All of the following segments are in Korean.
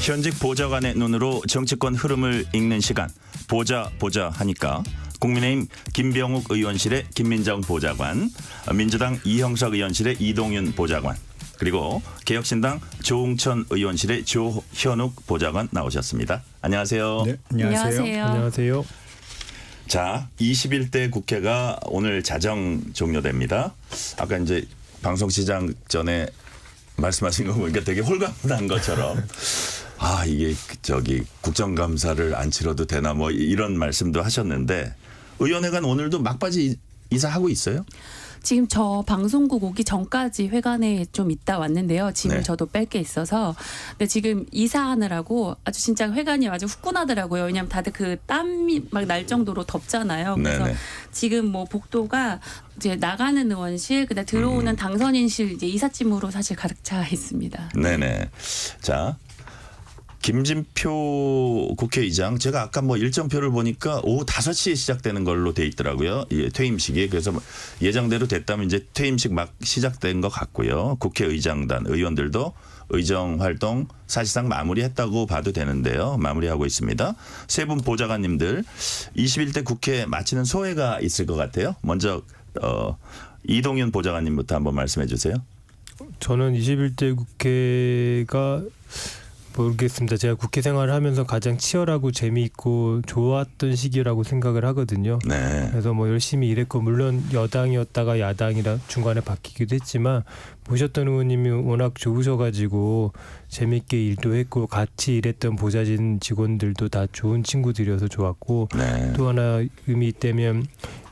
현직 보좌관의 눈으로 정치권 흐름을 읽는 시간. 보자 하니까 국민의힘 김병욱 의원실의 김민정 보좌관, 민주당 이형석 의원실의 이동윤 보좌관, 그리고 개혁신당 조웅천 의원실의 조현욱 보좌관 나오셨습니다. 안녕하세요. 네, 안녕하세요. 안녕하세요. 자, 21대 국회가 오늘 자정 종료됩니다. 아까 이제 방송 시작 전에 말씀하신 거 보니까 되게 홀가분한 것처럼 이게 국정감사를 안 치러도 되나 뭐 이런 말씀도 하셨는데 의원회관 오늘도 막바지 이사하고 있어요? 지금 저 방송국 오기 전까지 회관에 좀 있다 왔는데요. 짐을 네. 저도 뺄 게 있어서. 근데 지금 이사하느라고 아주 진짜 회관이 아주 후끈하더라고요. 왜냐하면 다들 그 땀이 막 날 정도로 덥잖아요. 그래서 네네. 지금 뭐 복도가 이제 나가는 의원실, 그다음 들어오는 당선인실 이제 이삿짐으로 사실 가득 차 있습니다. 네네. 자, 김진표 국회의장, 제가 아까 뭐 일정표를 보니까 오후 5시에 시작되는 걸로 돼 있더라고요. 예, 퇴임식이. 그래서 예정대로 됐다면 이제 퇴임식 막 시작된 것 같고요. 국회의장단 의원들도 의정 활동 사실상 마무리했다고 봐도 되는데요. 마무리하고 있습니다. 세 분 보좌관님들 21대 국회 마치는 소회가 있을 것 같아요. 먼저 이동윤 보좌관님부터 한번 말씀해 주세요. 저는 21대 국회가 모르겠습니다. 제가 국회 생활을 하면서 가장 치열하고 재미있고 좋았던 시기라고 생각을 하거든요. 네. 그래서 뭐 열심히 일했고 물론 여당이었다가 야당이라 중간에 바뀌기도 했지만 모셨던 의원님이 워낙 좋으셔가지고 재미있게 일도 했고 같이 일했던 보좌진 직원들도 다 좋은 친구들이어서 좋았고 네. 또 하나 의미 있다면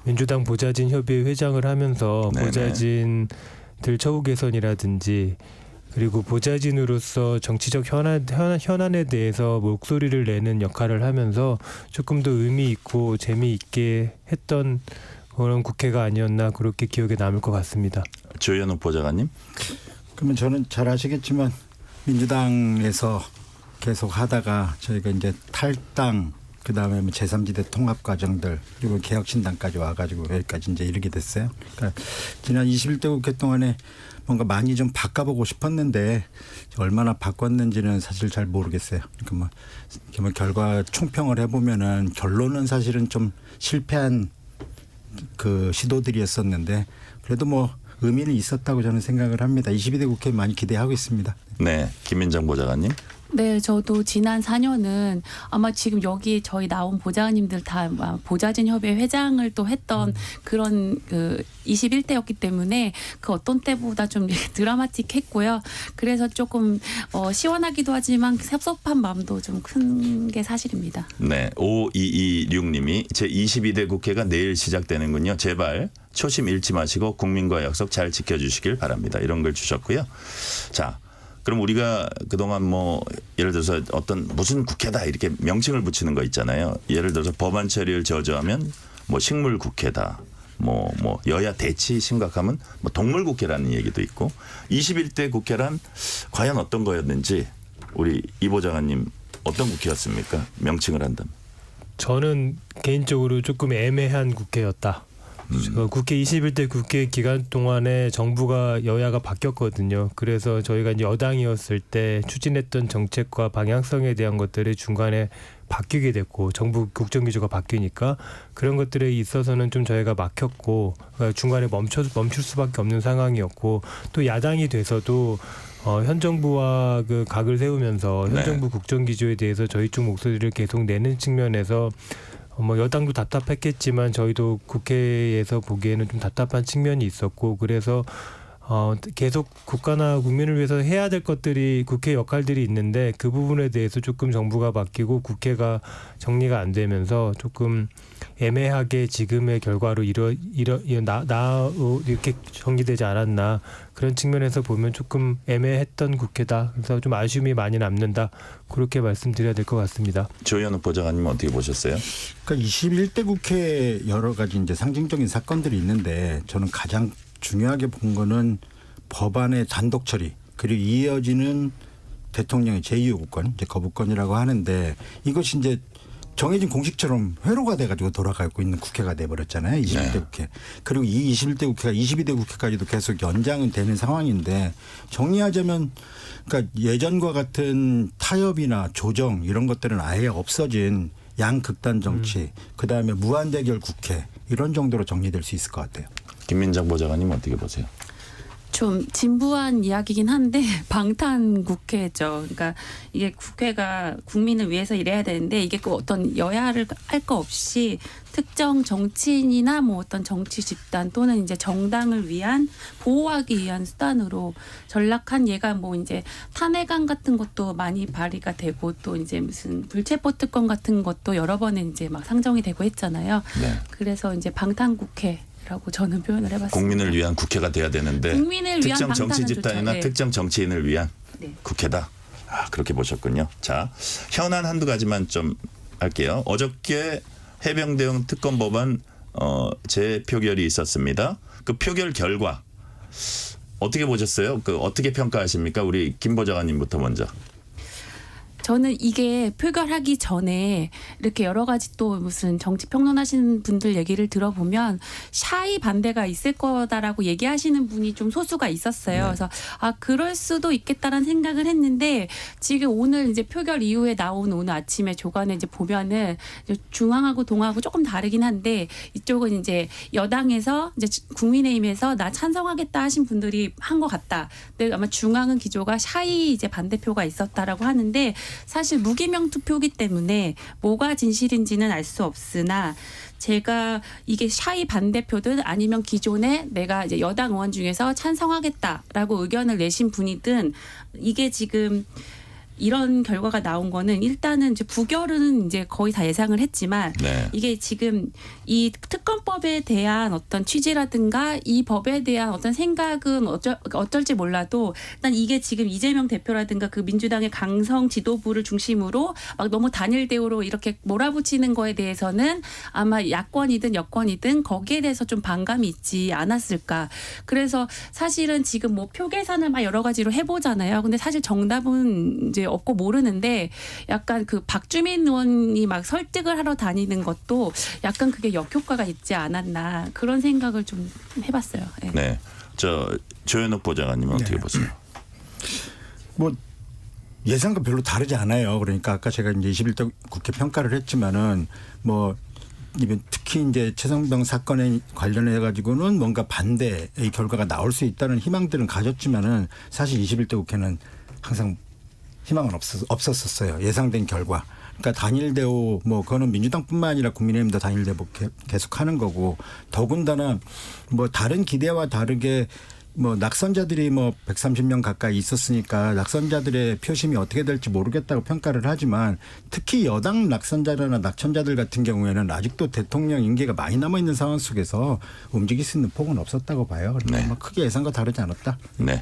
민주당 보좌진 협의회 회장을 하면서 네네. 보좌진들 처우 개선이라든지 그리고 보좌진으로서 정치적 현안에 대해서 목소리를 내는 역할을 하면서 조금 더 의미 있고 재미있게 했던 그런 국회가 아니었나 그렇게 기억에 남을 것 같습니다. 조현욱 보좌관님. 그러면 저는 잘 아시겠지만 민주당에서 계속 하다가 저희가 이제 탈당 그다음에 뭐 제3지대 통합 과정들 그리고 개혁신당까지 와가지고 여기까지 이제 이르게 됐어요. 그러니까 지난 21대 국회 동안에 뭔가 많이 좀 바꿔보고 싶었는데 얼마나 바꿨는지는 사실 잘 모르겠어요. 그러니까 뭐 결과 총평을 해보면은 결론은 사실은 좀 실패한 그 시도들이었었는데 그래도 뭐 의미는 있었다고 저는 생각을 합니다. 22대 국회 많이 기대하고 있습니다. 네, 김민정 보좌관님. 네, 저도 지난 4년은 아마 지금 여기 저희 나온 보좌관님들 다 보좌진 협의회 회장을 또 했던 그런 그 21대였기 때문에 그 어떤 때보다 좀 드라마틱했고요. 그래서 조금 시원하기도 하지만 섭섭한 마음도 좀 큰 게 사실입니다. 네, 5226님이 제22대 국회가 내일 시작되는군요. 제발 초심 잃지 마시고 국민과 약속 잘 지켜주시길 바랍니다. 이런 걸 주셨고요. 자, 그럼 우리가 그동안 뭐 예를 들어서 어떤 무슨 국회다 이렇게 명칭을 붙이는 거 있잖아요. 예를 들어서 법안 처리를 저조하면 뭐 식물 국회다. 뭐 여야 대치 심각하면 뭐 동물 국회라는 얘기도 있고 21대 국회란 과연 어떤 거였는지 우리 이 보좌관님 어떤 국회였습니까? 명칭을 한다면. 저는 개인적으로 조금 애매한 국회였다. 국회 21대 국회 기간 동안에 정부가 여야가 바뀌었거든요. 그래서 저희가 이제 여당이었을 때 추진했던 정책과 방향성에 대한 것들이 중간에 바뀌게 됐고 정부 국정기조가 바뀌니까 그런 것들에 있어서는 좀 저희가 막혔고 중간에 멈출 수밖에 없는 상황이었고 또 야당이 돼서도 현 정부와 그 각을 세우면서 현 정부 국정기조에 대해서 저희 쪽 목소리를 계속 내는 측면에서 뭐 여당도 답답했겠지만 저희도 국회에서 보기에는 좀 답답한 측면이 있었고 그래서 계속 국가나 국민을 위해서 해야 될 것들이 국회 역할들이 있는데 그 부분에 대해서 조금 정부가 바뀌고 국회가 정리가 안 되면서 조금 애매하게 지금의 결과로 이렇게 정리되지 않았나 그런 측면에서 보면 조금 애매했던 국회다. 그래서 좀 아쉬움이 많이 남는다. 그렇게 말씀드려야 될 것 같습니다. 조현욱 보좌관님 어떻게 보셨어요? 그러니까 21대 국회 여러 가지 이제 상징적인 사건들이 있는데 저는 가장 중요하게 본 거는 법안의 단독 처리 그리고 이어지는 대통령의 제2요구권 이제 거부권이라고 하는데 이것이 이제 정해진 공식처럼 회로가 돼가지고 돌아가고 있는 국회가 돼버렸잖아요. 21대 국회. 그리고 이 21대 국회가 22대 국회까지도 계속 연장은 되는 상황인데 정리하자면 그러니까 예전과 같은 타협이나 조정 이런 것들은 아예 없어진 양극단 정치, 그다음에 무한대결 국회 이런 정도로 정리될 수 있을 것 같아요. 김민정 보좌관님 어떻게 보세요? 좀 진부한 이야기긴 한데 방탄 국회죠. 그러니까 이게 국회가 국민을 위해서 일해야 되는데 이게 그 어떤 여야를 할 거 없이 특정 정치인이나 뭐 어떤 정치 집단 또는 이제 정당을 위한 보호하기 위한 수단으로 전락한 얘가 뭐 이제 탄핵안 같은 것도 많이 발의가 되고 또 이제 무슨 불체포 특권 같은 것도 여러 번에 이제 막 상정이 되고 했잖아요. 네. 그래서 이제 방탄 국회. 라고 저는 표현을 해봤습니다. 국민을 위한 국회가 돼야 되는데 국민을 위한 특정 정치 방탄은 집단이나 좋죠. 네. 특정 정치인을 위한 네. 국회다. 그렇게 보셨군요. 자, 현안 한두 가지만 좀 할게요. 어저께 해병대용 특검 법안 재표결이 있었습니다. 그 표결 결과 어떻게 보셨어요? 그 어떻게 평가하십니까? 우리 김 보좌관님부터 먼저. 저는 이게 표결하기 전에 이렇게 여러 가지 또 무슨 정치 평론하시는 분들 얘기를 들어보면 샤이 반대가 있을 거다라고 얘기하시는 분이 좀 소수가 있었어요. 그래서 그럴 수도 있겠다라는 생각을 했는데 지금 오늘 이제 표결 이후에 나온 오늘 아침에 조간에 이제 보면은 이제 중앙하고 동하고 조금 다르긴 한데 이쪽은 이제 여당에서 이제 국민의힘에서 나 찬성하겠다 하신 분들이 한 것 같다. 근데 아마 중앙은 기조가 샤이 이제 반대표가 있었다라고 하는데 사실 무기명 투표기 때문에 뭐가 진실인지는 알 수 없으나 제가 이게 샤이 반대표든 아니면 기존에 내가 이제 여당 의원 중에서 찬성하겠다라고 의견을 내신 분이든 이게 지금 이런 결과가 나온 거는 일단은 이제 부결은 이제 거의 다 예상을 했지만 네. 이게 지금 이 특검법에 대한 어떤 취지라든가 이 법에 대한 어떤 생각은 어쩔지 몰라도 일단 이게 지금 이재명 대표라든가 그 민주당의 강성 지도부를 중심으로 막 너무 단일 대우로 이렇게 몰아붙이는 거에 대해서는 아마 야권이든 여권이든 거기에 대해서 좀 반감이 있지 않았을까. 그래서 사실은 지금 뭐 표 계산을 막 여러 가지로 해보잖아요. 근데 사실 정답은 이제 없고 모르는데 약간 그 박주민 의원이 막 설득을 하러 다니는 것도 약간 그게 역효과가 있지 않았나 그런 생각을 좀 해봤어요. 네. 네. 저 조현욱 보좌관님은 어떻게 보세요? 뭐 예상과 별로 다르지 않아요. 그러니까 아까 제가 이제 21대 국회 평가를 했지만은 뭐 특히 이제 최성병 사건에 관련해 가지고는 뭔가 반대의 결과가 나올 수 있다는 희망들은 가졌지만은 사실 21대 국회는 항상 희망은 없었어요. 예상된 결과. 그러니까 단일 대우 뭐 그거는 민주당뿐만 아니라 국민의힘도 단일 대우 계속하는 거고 더군다나 뭐 다른 기대와 다르게 뭐 낙선자들이 뭐 130명 가까이 있었으니까 낙선자들의 표심이 어떻게 될지 모르겠다고 평가를 하지만 특히 여당 낙선자나 낙천자들 같은 경우에는 아직도 대통령 임기가 많이 남아 있는 상황 속에서 움직일 수 있는 폭은 없었다고 봐요. 그러니까 네. 뭐 크게 예상과 다르지 않았다. 네.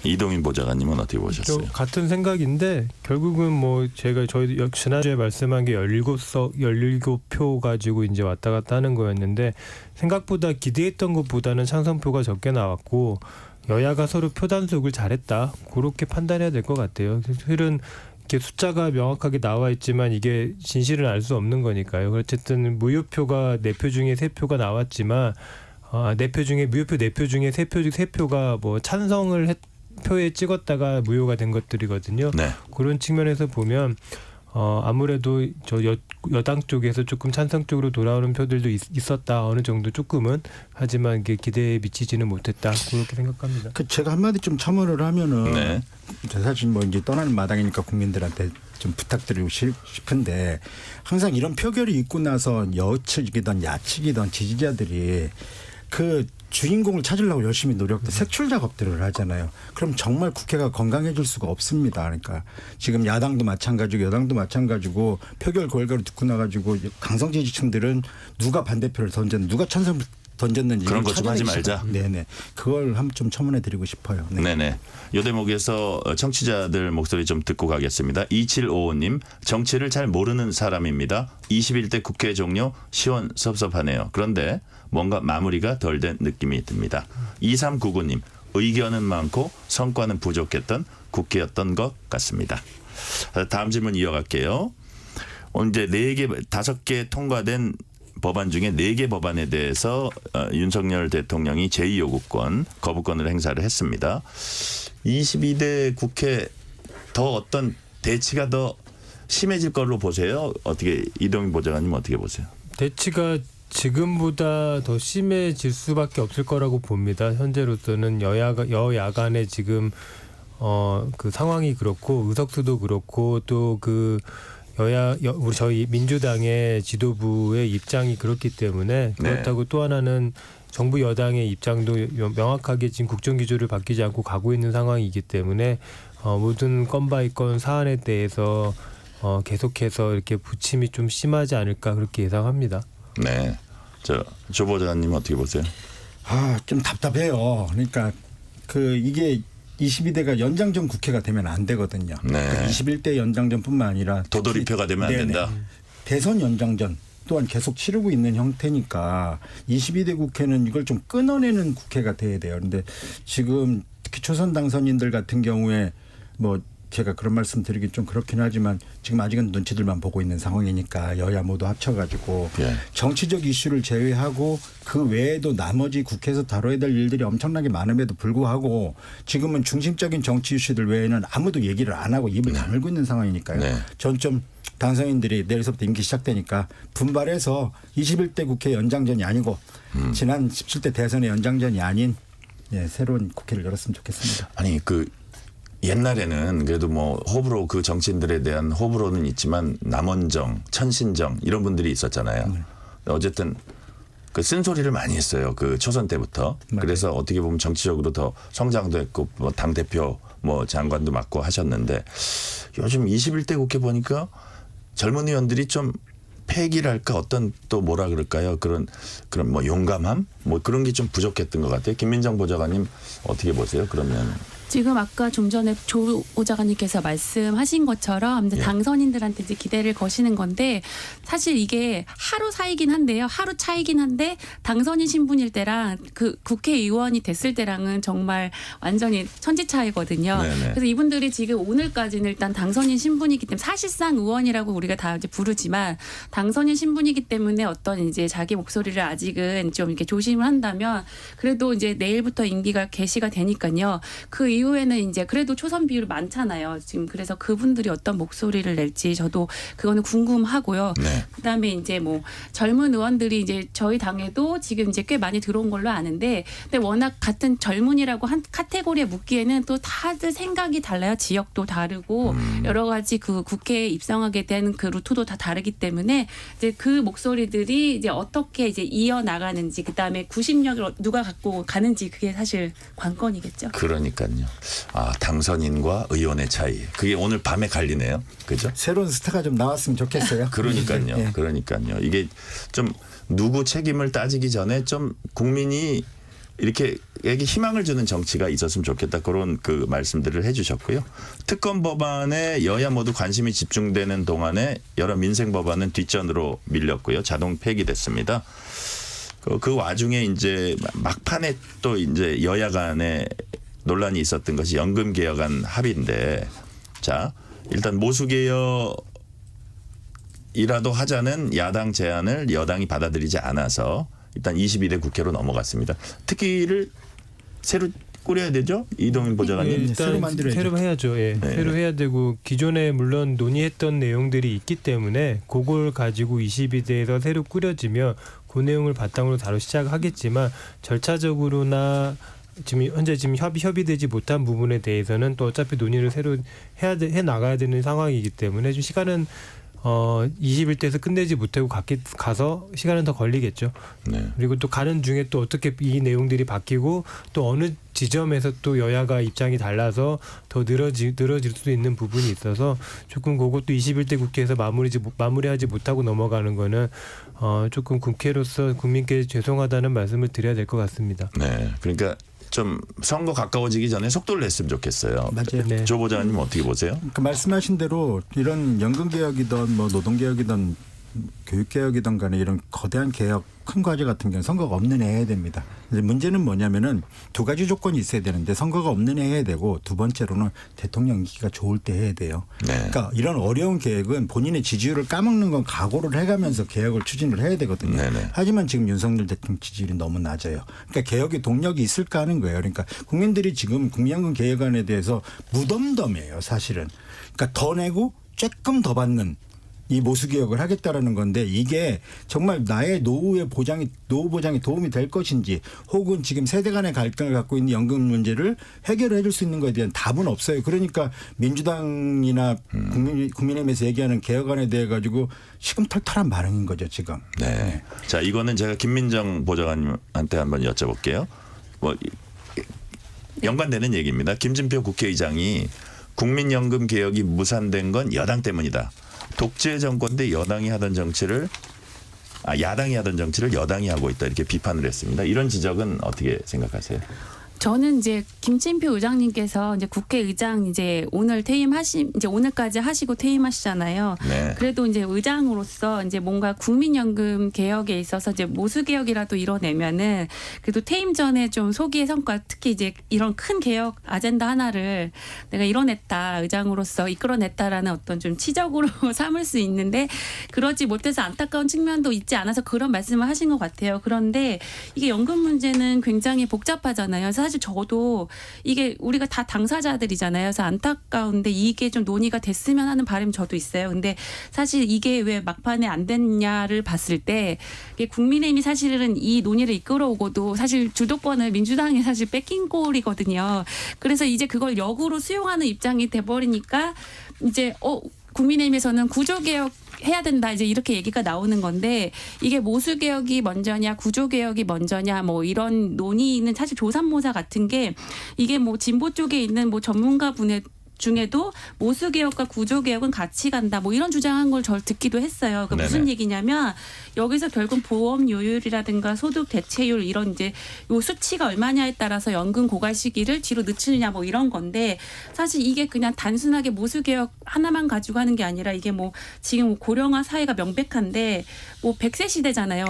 이동인 보좌관님은 어떻게 보셨어요? 같은 생각인데 결국은 뭐 제가 저희 지난주에 말씀한 게 17표 가지고 이제 왔다 갔다 하는 거였는데 생각보다 기대했던 것보다는 찬성표가 적게 나왔고 여야가 서로 표 단속을 잘했다. 그렇게 판단해야 될 것 같아요. 사실은 이렇게 숫자가 명확하게 나와 있지만 이게 진실은 알 수 없는 거니까요. 어쨌든 무효표가 4표 중에 3표가 나왔지만 4표 중에 무효표 4표 중에 3표가 뭐 찬성을 표에 찍었다가 무효가 된 것들이거든요. 네. 그런 측면에서 보면 아무래도 저 여당 쪽에서 조금 찬성 쪽으로 돌아오는 표들도 있었다. 어느 정도 조금은. 하지만 이게 기대에 미치지는 못했다. 그렇게 생각합니다. 제가 한마디 좀 첨언을 하면은 네. 사실 뭐 이제 떠나는 마당이니까 국민들한테 좀 부탁드리고 싶은데 항상 이런 표결이 있고 나서 여측이든 야측이든 지지자들이 그 주인공을 찾으려고 열심히 색출 작업들을 하잖아요. 그럼 정말 국회가 건강해질 수가 없습니다. 그러니까 지금 야당도 마찬가지고 여당도 마찬가지고 표결 결과를 듣고 나가지고 강성 지지층들은 누가 반대표를 던졌는지 누가 찬성 던졌는지 그런 것 좀 하지 말자. 네네. 그걸 한번 좀 첨언해 드리고 싶어요. 네. 네네. 이 대목에서 청취자들 목소리 좀 듣고 가겠습니다. 2755님 정치를 잘 모르는 사람입니다. 21대 국회 종료 시원섭섭하네요. 그런데 뭔가 마무리가 덜 된 느낌이 듭니다. 2399님 의견은 많고 성과는 부족했던 국회였던 것 같습니다. 다음 질문 이어갈게요. 이제 4개, 5개 통과된 법안 중에 4개 법안에 대해서 윤석열 대통령이 제2요구권, 거부권을 행사를 했습니다. 22대 국회 더 어떤 대치가 더 심해질 걸로 보세요? 어떻게 이동인 보좌관님 어떻게 보세요? 대치가 지금보다 더 심해질 수밖에 없을 거라고 봅니다. 현재로서는 여야 간에 지금 그 상황이 그렇고 의석수도 그렇고 또 그 우리 저희 민주당의 지도부의 입장이 그렇기 때문에 그렇다고 또 하나는 정부 여당의 입장도 명확하게 지금 국정기조를 바뀌지 않고 가고 있는 상황이기 때문에 모든 건바이건 사안에 대해서 계속해서 이렇게 부침이 좀 심하지 않을까 그렇게 예상합니다. 네. 조 보좌관님 어떻게 보세요? 좀 답답해요. 그러니까 이게 22대가 연장전 국회가 되면 안 되거든요. 네. 그러니까 21대 연장전뿐만 아니라 도돌이표가 되면 안 된다. 대선 연장전 또한 계속 치르고 있는 형태니까 22대 국회는 이걸 좀 끊어내는 국회가 돼야 돼요. 그런데 지금 특히 초선 당선인들 같은 경우에 뭐 제가 그런 말씀 드리긴 좀 그렇긴 하지만 지금 아직은 눈치들만 보고 있는 상황이니까 여야 모두 합쳐가지고 정치적 이슈를 제외하고 그 외에도 나머지 국회에서 다뤄야 될 일들이 엄청나게 많음에도 불구하고 지금은 중심적인 정치 이슈들 외에는 아무도 얘기를 안 하고 입을 다물고 있는 상황이니까요. 전 좀 당선인들이 내일서부터 임기 시작되니까 분발해서 21대 국회 연장전이 아니고 지난 17대 대선의 연장전이 아닌 새로운 국회를 열었으면 좋겠습니다. 아니 옛날에는 그래도 뭐 호불호 그 정치인들에 대한 호불호는 있지만 남원정, 천신정 이런 분들이 있었잖아요. 어쨌든 그 쓴소리를 많이 했어요. 그 초선 때부터. 그래서 어떻게 보면 정치적으로 더 성장도 했고 뭐 당대표 뭐 장관도 맡고 하셨는데 요즘 21대 국회 보니까 젊은 의원들이 좀 패기랄까 어떤 또 뭐라 그럴까요? 그런 뭐 용감함 뭐 그런 게 좀 부족했던 것 같아요. 김민정 보좌관님 어떻게 보세요? 그러면 지금 아까 좀 전에 조 보좌관님께서 말씀하신 것처럼 이제 당선인들한테 이제 기대를 거시는 건데 사실 이게 하루 사이긴 한데요. 하루 차이긴 한데 당선인 신분일 때랑 그 국회의원이 됐을 때랑은 정말 완전히 천지 차이거든요. 그래서 이분들이 지금 오늘까지는 일단 당선인 신분이기 때문에 사실상 의원이라고 우리가 다 이제 부르지만 당선인 신분이기 때문에 어떤 이제 자기 목소리를 아직은 좀 이렇게 조심을 한다면 그래도 이제 내일부터 임기가 개시가 되니까요. 그 이후에는 이제 그래도 초선 비율 많잖아요. 지금 그래서 그분들이 어떤 목소리를 낼지 저도 그거는 궁금하고요. 그다음에 이제 뭐 젊은 의원들이 이제 저희 당에도 지금 이제 꽤 많이 들어온 걸로 아는데 근데 워낙 같은 젊은이라고 한 카테고리에 묶기에는 또 다들 생각이 달라요. 지역도 다르고 여러 가지 그 국회에 입성하게 된 그 루트도 다 다르기 때문에 이제 그 목소리들이 이제 어떻게 이제 이어 나가는지 그다음에 구심력을 누가 갖고 가는지 그게 사실 관건이겠죠. 그러니까요. 당선인과 의원의 차이. 그게 오늘 밤에 갈리네요. 그죠? 새로운 스타가 좀 나왔으면 좋겠어요. 그러니까요. 그러니까요. 이게 좀 누구 책임을 따지기 전에 좀 국민이 이렇게 희망을 주는 정치가 있었으면 좋겠다. 그런 그 말씀들을 해 주셨고요. 특검 법안에 여야 모두 관심이 집중되는 동안에 여러 민생 법안은 뒷전으로 밀렸고요. 자동 폐기됐습니다. 그 와중에 이제 막판에 또 이제 여야 간에 논란이 있었던 것이 연금 개혁안 합의인데 자, 일단 모수 개혁이라도 하자는 야당 제안을 여당이 받아들이지 않아서 일단 22대 국회로 넘어갔습니다. 특위를 새로 꾸려야 되죠? 이동인 보좌관님. 일단 새로 해야죠. 새로 해야 되고 기존에 물론 논의했던 내용들이 있기 때문에 그걸 가지고 22대에서 새로 꾸려지면 그 내용을 바탕으로 바로 시작하겠지만 절차적으로나 현재 협의되지 못한 부분에 대해서는 또 어차피 논의를 새로 해 나가야 되는 상황이기 때문에 좀 시간은 21대에서 끝내지 못하고 가서 시간은 더 걸리겠죠. 그리고 또 가는 중에 또 어떻게 이 내용들이 바뀌고 또 어느 지점에서 또 여야가 입장이 달라서 더 늘어질 수도 있는 부분이 있어서 조금 그것도 21대 국회에서 마무리하지 못하고 넘어가는 거는 조금 국회로서 국민께 죄송하다는 말씀을 드려야 될 것 같습니다. 네, 그러니까 좀 선거 가까워지기 전에 속도를 냈으면 좋겠어요. 맞아요. 조 보좌관님 어떻게 보세요? 그 말씀하신 대로 이런 연금 개혁이든 뭐 노동 개혁이든 교육개혁이든 간에 이런 거대한 개혁 큰 과제 같은 경우는 선거가 없는 해 해야 됩니다. 근데 문제는 뭐냐면은 두 가지 조건이 있어야 되는데 선거가 없는 해 해야 되고 두 번째로는 대통령 인기가 좋을 때 해야 돼요. 네. 그러니까 이런 어려운 계획은 본인의 지지율을 까먹는 건 각오를 해가면서 개혁을 추진을 해야 되거든요. 네네. 하지만 지금 윤석열 대통령 지지율이 너무 낮아요. 그러니까 개혁의 동력이 있을까 하는 거예요. 그러니까 국민들이 지금 국민연금 개혁안에 대해서 무덤덤해요. 사실은. 그러니까 더 내고 조금 더 받는 이 모수 개혁을 하겠다라는 건데 이게 정말 나의 노후 보장에 도움이 될 것인지 혹은 지금 세대 간의 갈등을 갖고 있는 연금 문제를 해결해 줄 수 있는 것에 대한 답은 없어요. 그러니까 민주당이나 국민의힘에서 얘기하는 개혁안에 대해 가지고 시금털털한 반응인 거죠 지금. 네. 자, 이거는 제가 김민정 보좌관님한테 한번 여쭤볼게요. 뭐 연관되는 얘기입니다. 김진표 국회의장이 국민연금 개혁이 무산된 건 여당 때문이다. 독재 정권 때 야당이 하던 정치를 여당이 하고 있다 이렇게 비판을 했습니다. 이런 지적은 어떻게 생각하세요? 저는 이제 김진표 의장님께서 이제 국회의장 이제 이제 오늘까지 하시고 퇴임하시잖아요. 네. 그래도 이제 의장으로서 이제 뭔가 국민연금 개혁에 있어서 이제 모수 개혁이라도 이뤄내면은 그래도 퇴임 전에 좀 소기의 성과, 특히 이제 이런 큰 개혁 아젠다 하나를 내가 이뤄냈다, 의장으로서 이끌어냈다라는 어떤 좀 치적으로 삼을 수 있는데 그러지 못해서 안타까운 측면도 있지 않아서 그런 말씀을 하신 것 같아요. 그런데 이게 연금 문제는 굉장히 복잡하잖아요. 사실 저도 이게 우리가 다 당사자들이잖아요. 그래서 안타까운데 이게 좀 논의가 됐으면 하는 바람이 저도 있어요. 근데 사실 이게 왜 막판에 안 됐냐를 봤을 때 이게 국민의힘이 사실은 이 논의를 이끌어오고도 사실 주도권을 민주당이 사실 뺏긴 꼴이거든요. 그래서 이제 그걸 역으로 수용하는 입장이 돼버리니까 이제 국민의힘에서는 구조개혁 해야 된다 이제 이렇게 얘기가 나오는 건데 이게 모수 개혁이 먼저냐 구조 개혁이 먼저냐 뭐 이런 논의는 사실 조삼모사 같은 게 이게 뭐 진보 쪽에 있는 뭐 전문가 분의 중에도 모수 개혁과 구조 개혁은 같이 간다 뭐 이런 주장한 걸 저 듣기도 했어요. 그 무슨 얘기냐면 여기서 결국 보험료율이라든가 소득 대체율 이런 이제 요 수치가 얼마냐에 따라서 연금 고갈 시기를 뒤로 늦추느냐 뭐 이런 건데 사실 이게 그냥 단순하게 모수 개혁 하나만 가지고 하는 게 아니라 이게 뭐 지금 고령화 사회가 명백한데 뭐 100세 시대잖아요.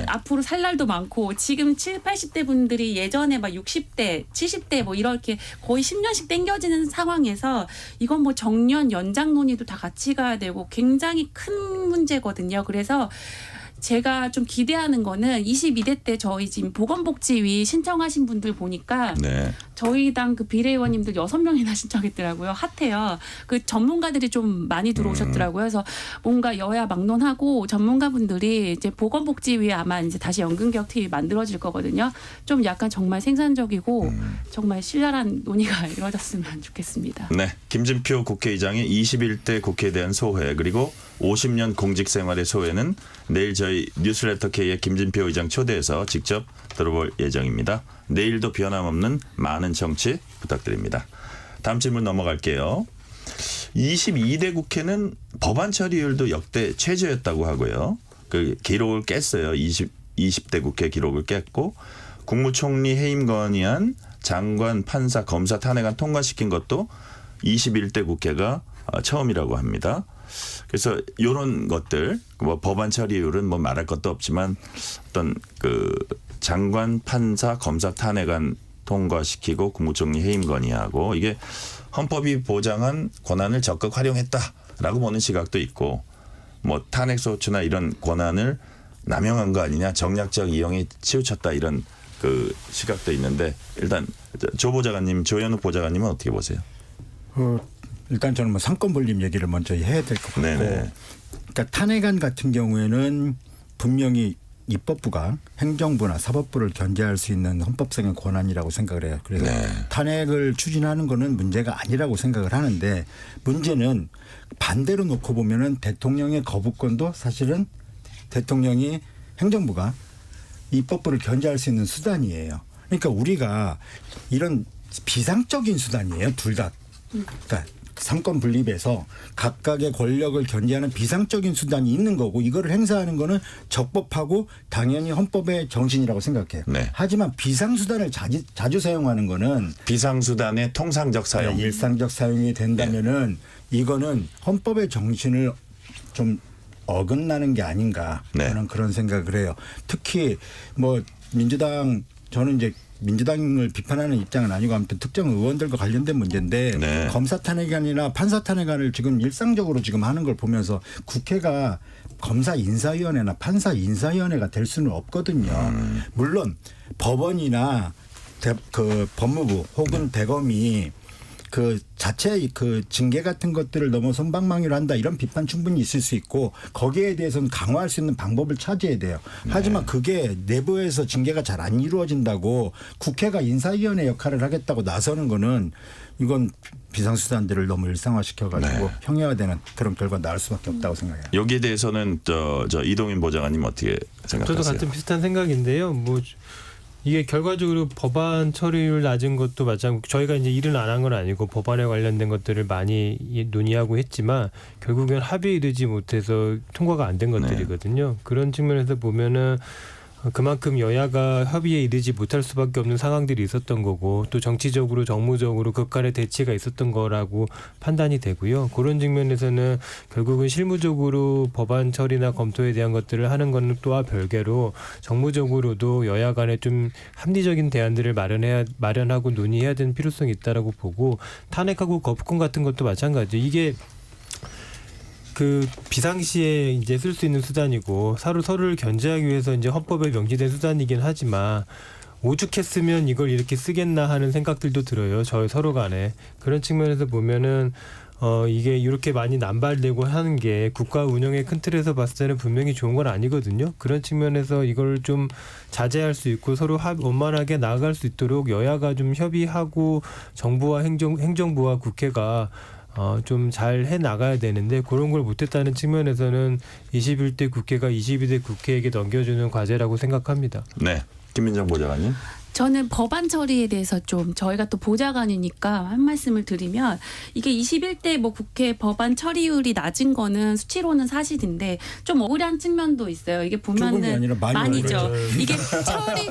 앞으로 살 날도 많고 지금 70, 80대 분들이 예전에 막 60대, 70대 뭐 이렇게 거의 10년씩 땡겨지는 상황에서 이건 뭐 정년 연장 논의도 다 같이 가야 되고 굉장히 큰 문제거든요. 그래서 제가 좀 기대하는 거는 22대 때 저희 지금 보건복지위 신청하신 분들 보니까 네. 저희 당 그 비례의원님들 6명이나 신청했더라고요. 핫해요. 그 전문가들이 좀 많이 들어오셨더라고요. 그래서 뭔가 여야 막론하고 전문가분들이 이제 보건복지위에 아마 이제 다시 연금개혁팀이 만들어질 거거든요. 좀 약간 정말 생산적이고 정말 신랄한 논의가 이루어졌으면 좋겠습니다. 네. 김진표 국회의장의 21대 국회에 대한 소회 그리고 50년 공직생활의 소회는 내일 저희 뉴스레터 K의 김진표 의장 초대해서 직접 들어볼 예정입니다. 내일도 변함없는 많은 청취 부탁드립니다. 다음 질문 넘어갈게요. 22대 국회는 법안 처리율도 역대 최저였다고 하고요. 그 기록을 깼어요. 20대 국회 기록을 깼고 국무총리 해임 건의안 장관, 판사, 검사 탄핵안 통과시킨 것도 21대 국회가 처음이라고 합니다. 그래서 이런 것들 뭐 법안 처리율은 뭐 말할 것도 없지만 어떤 그 장관, 판사, 검사 탄핵안 통과시키고 국무총리 해임 건의하고 이게 헌법이 보장한 권한을 적극 활용했다라고 보는 시각도 있고 뭐 탄핵 소추나 이런 권한을 남용한 거 아니냐 정략적 이용에 치우쳤다 이런 그 시각도 있는데 일단 조현우 보좌관님은 어떻게 보세요? 일단 저는 뭐 상권 분립 얘기를 먼저 해야 될 것 같고, 네네. 그러니까 탄핵안 같은 경우에는 분명히 입법부가 행정부나 사법부를 견제할 수 있는 헌법적인 권한이라고 생각을 해요. 그래서 탄핵을 추진하는 거는 문제가 아니라고 생각을 하는데 문제는 반대로 놓고 보면은 대통령의 거부권도 사실은 대통령이 행정부가 입법부를 견제할 수 있는 수단이에요. 그러니까 우리가 이런 비상적인 수단이에요. 둘 다. 그러니까 상권 분립에서 각각의 권력을 견제하는 비상적인 수단이 있는 거고 이거를 행사하는 거는 적법하고 당연히 헌법의 정신이라고 생각해요. 네. 하지만 비상수단을 자주 사용하는 거는 비상수단의 통상적 사용. 일상적 사용이 된다면은 이거는 헌법의 정신을 좀 어긋나는 게 아닌가 네. 저는 그런 생각을 해요. 특히 뭐 민주당 저는 이제 민주당을 비판하는 입장은 아니고 아무튼 특정 의원들과 관련된 문제인데 네. 검사 탄핵안이나 판사 탄핵안을 지금 일상적으로 지금 하는 걸 보면서 국회가 검사 인사위원회나 판사 인사위원회가 될 수는 없거든요. 물론 법원이나 그 법무부 혹은 대검이 그 자체 그 징계 같은 것들을 너무 솜방망이로 한다 이런 비판 충분히 있을 수 있고 거기에 대해서는 강화할 수 있는 방법을 찾아야 돼요. 하지만 그게 내부에서 징계가 잘 안 이루어진다고 국회가 인사위원회 역할을 하겠다고 나서는 거는 이건 비상수단들을 너무 일상화시켜가지고 네. 형해화되는 그런 결과 나올 수밖에 없다고 생각해요. 여기에 대해서는 저 이동인 보좌관님 어떻게 생각하세요? 저도 같은 비슷한 생각인데요. 뭐 이게 결과적으로 법안 처리율 낮은 것도 마찬가지고 저희가 이제 일은 안 한 건 아니고 법안에 관련된 것들을 많이 논의하고 했지만 결국엔 합의에 이르지 못해서 통과가 안 된 것들이거든요. 그런 측면에서 보면은 그만큼 여야가 협의에 이르지 못할 수밖에 없는 상황들이 있었던 거고 또 정치적으로 정무적으로 그간의 대치가 있었던 거라고 판단이 되고요. 그런 측면에서는 결국은 실무적으로 법안 처리나 검토에 대한 것들을 하는 거는 또한 별개로 정무적으로도 여야 간에 좀 합리적인 대안들을 마련하고 논의해야 되는 필요성이 있다라고 보고 탄핵하고 거부권 같은 것도 마찬가지죠. 이게 그 비상시에 이제 쓸 수 있는 수단이고 서로를 견제하기 위해서 이제 헌법에 명시된 수단이긴 하지만 오죽했으면 이걸 이렇게 쓰겠나 하는 생각들도 들어요. 저희 서로 간에. 그런 측면에서 보면은 이게 이렇게 많이 남발되고 하는 게 국가 운영의 큰 틀에서 봤을 때는 분명히 좋은 건 아니거든요. 그런 측면에서 이걸 좀 자제할 수 있고 서로 원만하게 나아갈 수 있도록 여야가 좀 협의하고 정부와 행정부와 국회가 좀 잘 해 나가야 되는데 그런 걸 못했다는 측면에서는 21대 국회가 22대 국회에게 넘겨주는 과제라고 생각합니다. 네, 김민정 보좌관님. 저는 법안 처리에 대해서 좀 저희가 또 보좌관이니까 한 말씀을 드리면 이게 21대 뭐 국회 법안 처리율이 낮은 거는 수치로는 사실인데 좀 억울한 측면도 있어요. 이게 조금이 보면은 아니라 많이죠. 많이 이게 처리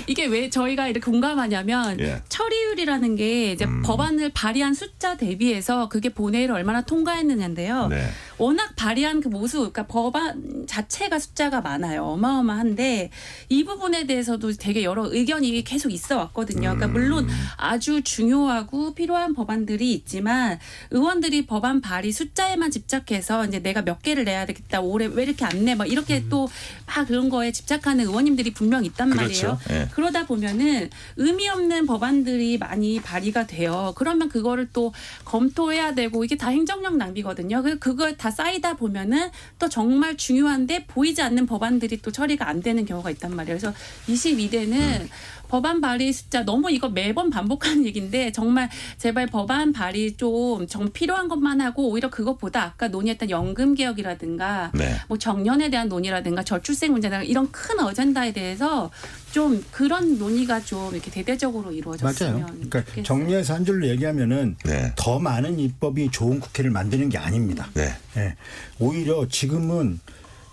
이게 왜 저희가 이렇게 공감하냐면 예. 처리율이라는 게 이제 법안을 발의한 숫자 대비해서 그게 본회의를 얼마나 통과했느냐인데요. 네. 워낙 발의한 그 모수, 그러니까 법안 자체가 숫자가 많아요. 어마어마한데 이 부분에 대해서도 되게 여러 의견이 계속 있어 왔거든요. 그러니까 물론 아주 중요하고 필요한 법안들이 있지만 의원들이 법안 발의 숫자에만 집착해서 이제 내가 몇 개를 내야 되겠다. 올해 왜 이렇게 안 내? 막 이렇게 또 막 그런 거에 집착하는 의원님들이 분명 있단 그렇죠. 말이에요. 예. 그러다 보면은 의미 없는 법안들이 많이 발의가 돼요. 그러면 그거를 또 검토해야 되고 이게 다 행정력 낭비거든요. 그걸 다 쌓이다 보면은 또 정말 중요한데 보이지 않는 법안들이 또 처리가 안 되는 경우가 있단 말이에요. 그래서 22대는 법안 발의 숫자 너무 이거 매번 반복하는 얘기인데 정말 제발 법안 발의 좀 필요한 것만 하고 오히려 그것보다 아까 논의했던 연금 개혁이라든가 네. 뭐 정년에 대한 논의라든가 저출생 문제나 이런 큰 어젠다에 대해서 좀 그런 논의가 좀 이렇게 대대적으로 이루어졌으면 맞아요. 그러니까 좋겠어요. 정리해서 한 줄로 얘기하면은 네. 더 많은 입법이 좋은 국회를 만드는 게 아닙니다. 네. 예. 오히려 지금은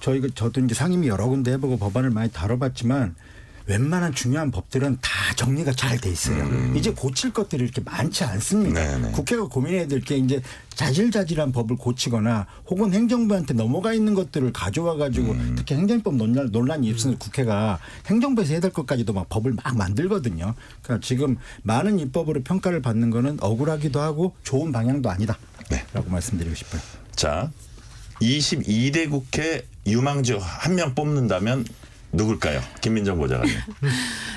저도 이제 상임위 여러 군데 해보고 법안을 많이 다뤄봤지만 웬만한 중요한 법들은 다 정리가 잘 돼 있어요. 이제 고칠 것들이 이렇게 많지 않습니다. 네네. 국회가 고민해야 될 게 이제 자질자질한 법을 고치거나 혹은 행정부한테 넘어가 있는 것들을 가져와 가지고 특히 행정법 논란이 있으면 국회가 행정부에서 해야 될 것까지도 막 법을 막 만들거든요. 그러니까 지금 많은 입법으로 평가를 받는 거는 억울하기도 하고 좋은 방향도 아니다. 네. 라고 말씀드리고 싶어요. 자, 22대 국회 유망주 한 명 뽑는다면 누굴까요? 김민정 보좌관님.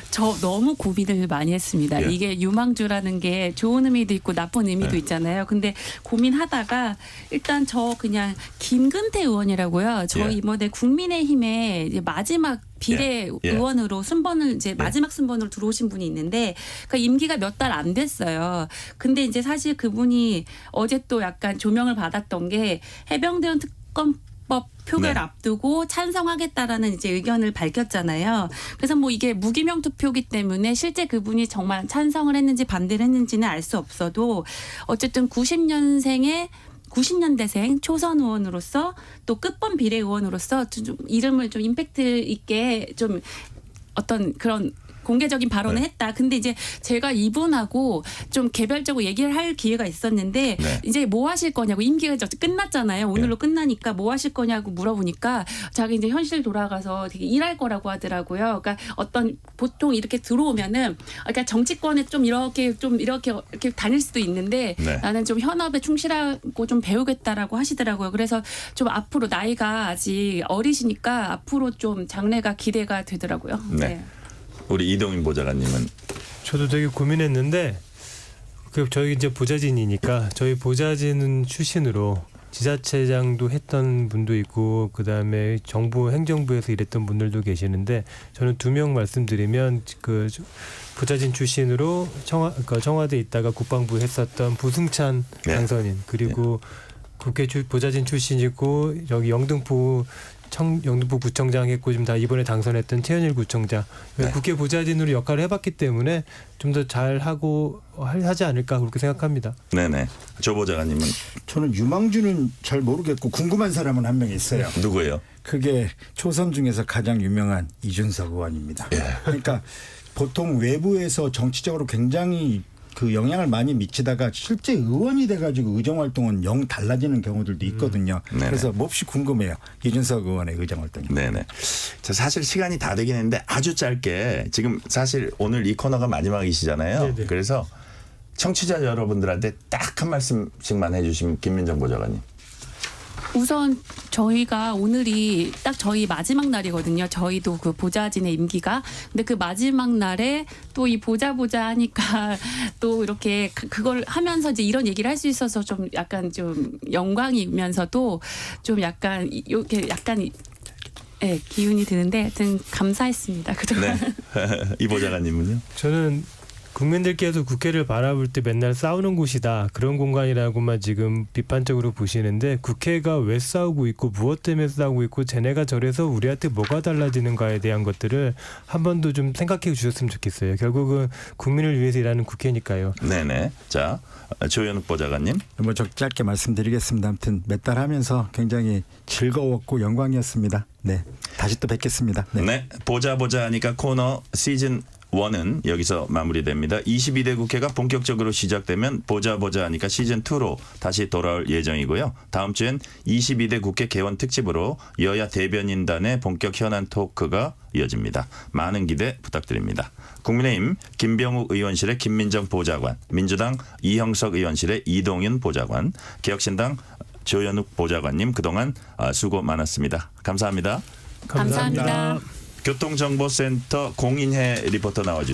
저 너무 고민을 많이 했습니다. 예. 이게 유망주라는 게 좋은 의미도 있고 나쁜 의미도 네. 있잖아요. 근데 고민하다가 일단 저 그냥 김근태 의원이라고요. 저 예. 이번에 국민의힘에 이제 마지막 비례 예. 의원으로 순번을 이제 마지막 순번으로 들어오신 분이 있는데 그러니까 임기가 몇 달 안 됐어요. 근데 이제 사실 그분이 어제 또 약간 조명을 받았던 게 해병대원 특검법 표결 네. 앞두고 찬성하겠다라는 이제 의견을 밝혔잖아요. 그래서 뭐 이게 무기명 투표기 때문에 실제 그분이 정말 찬성을 했는지 반대를 했는지는 알 수 없어도 어쨌든 90년대생 초선 의원으로서 또 끝번 비례 의원으로서 좀 이름을 좀 임팩트 있게 좀 어떤 그런 공개적인 발언을 네. 했다. 근데 이제 제가 이분하고 좀 개별적으로 얘기를 할 기회가 있었는데 네. 이제 뭐 하실 거냐고 임기가 이제 끝났잖아요. 오늘로 끝나니까 뭐 하실 거냐고 물어보니까 자기 이제 현실 돌아가서 되게 일할 거라고 하더라고요. 그러니까 어떤 보통 이렇게 들어오면은 그러니까 정치권에 좀 이렇게 다닐 수도 있는데 네. 나는 좀 현업에 충실하고 좀 배우겠다라고 하시더라고요. 그래서 좀 앞으로 나이가 아직 어리시니까 앞으로 좀 장래가 기대가 되더라고요. 네. 우리 이동인 보좌관님은 저도 되게 고민했는데 저희 이제 보좌진이니까 저희 보좌진 출신으로 지자체장도 했던 분도 있고 그다음에 정부 행정부에서 일했던 분들도 계시는데 저는 2명 말씀드리면 그 보좌진 출신으로 청와대에 있다가 국방부 했었던 부승찬 네. 당선인 그리고 국회 보좌진 출신이고 여기 영등포 구청장 했고 좀 다 이번에 당선했던 최현일 구청장 네. 국회 보좌진으로 역할을 해봤기 때문에 좀 더 잘하고 하지 않을까 그렇게 생각합니다. 네네. 조 보좌관님은 저는 유망주는 잘 모르겠고 궁금한 사람은 한 명 있어요. 누구예요? 그게 초선 중에서 가장 유명한 이준석 의원입니다. 예. 그러니까 보통 외부에서 정치적으로 굉장히 그 영향을 많이 미치다가 실제 의원이 돼가지고 의정 활동은 영 달라지는 경우들도 있거든요. 네네. 그래서 몹시 궁금해요. 이준석 의원의 의정 활동이. 네네. 자, 사실 시간이 다 되긴 했는데 아주 짧게 지금 사실 오늘 이 코너가 마지막이시잖아요. 네네. 그래서 청취자 여러분들한테 딱 한 말씀씩만 해주시면 김민정 보좌관님. 우선 저희가 오늘이 딱 저희 마지막 날이거든요. 저희도 그 보좌진의 임기가. 근데 그 마지막 날에 또 이 보자 하니까 또 이렇게 그걸 하면서 이제 이런 얘기를 할 수 있어서 좀 약간 좀 영광이면서도 좀 약간 이렇게 약간 네, 기운이 드는데 하여튼 감사했습니다. 그동안. 네. 이 보좌관님은요? 저는 국민들께서 국회를 바라볼 때 맨날 싸우는 곳이다. 그런 공간이라고만 지금 비판적으로 보시는데 국회가 왜 싸우고 있고 무엇 때문에 싸우고 있고 쟤네가 저래서 우리한테 뭐가 달라지는가에 대한 것들을 한 번도 좀 생각해 주셨으면 좋겠어요. 결국은 국민을 위해서 일하는 국회니까요. 네네. 자, 조현욱 보좌관님. 뭐 저 짧게 말씀드리겠습니다. 아무튼 몇 달 하면서 굉장히 즐거웠고 영광이었습니다. 네, 다시 또 뵙겠습니다. 네. 보자 하니까 코너 시즌 1은 여기서 마무리됩니다. 22대 국회가 본격적으로 시작되면 보자 하니까 시즌2로 다시 돌아올 예정이고요. 다음 주엔 22대 국회 개원 특집으로 여야 대변인단의 본격 현안 토크가 이어집니다. 많은 기대 부탁드립니다. 국민의힘 김병욱 의원실의 김민정 보좌관, 민주당 이형석 의원실의 이동윤 보좌관, 개혁신당 조현욱 보좌관님 그동안 수고 많았습니다. 감사합니다. 감사합니다. 교통정보센터 공인혜 리포터 나와주세요.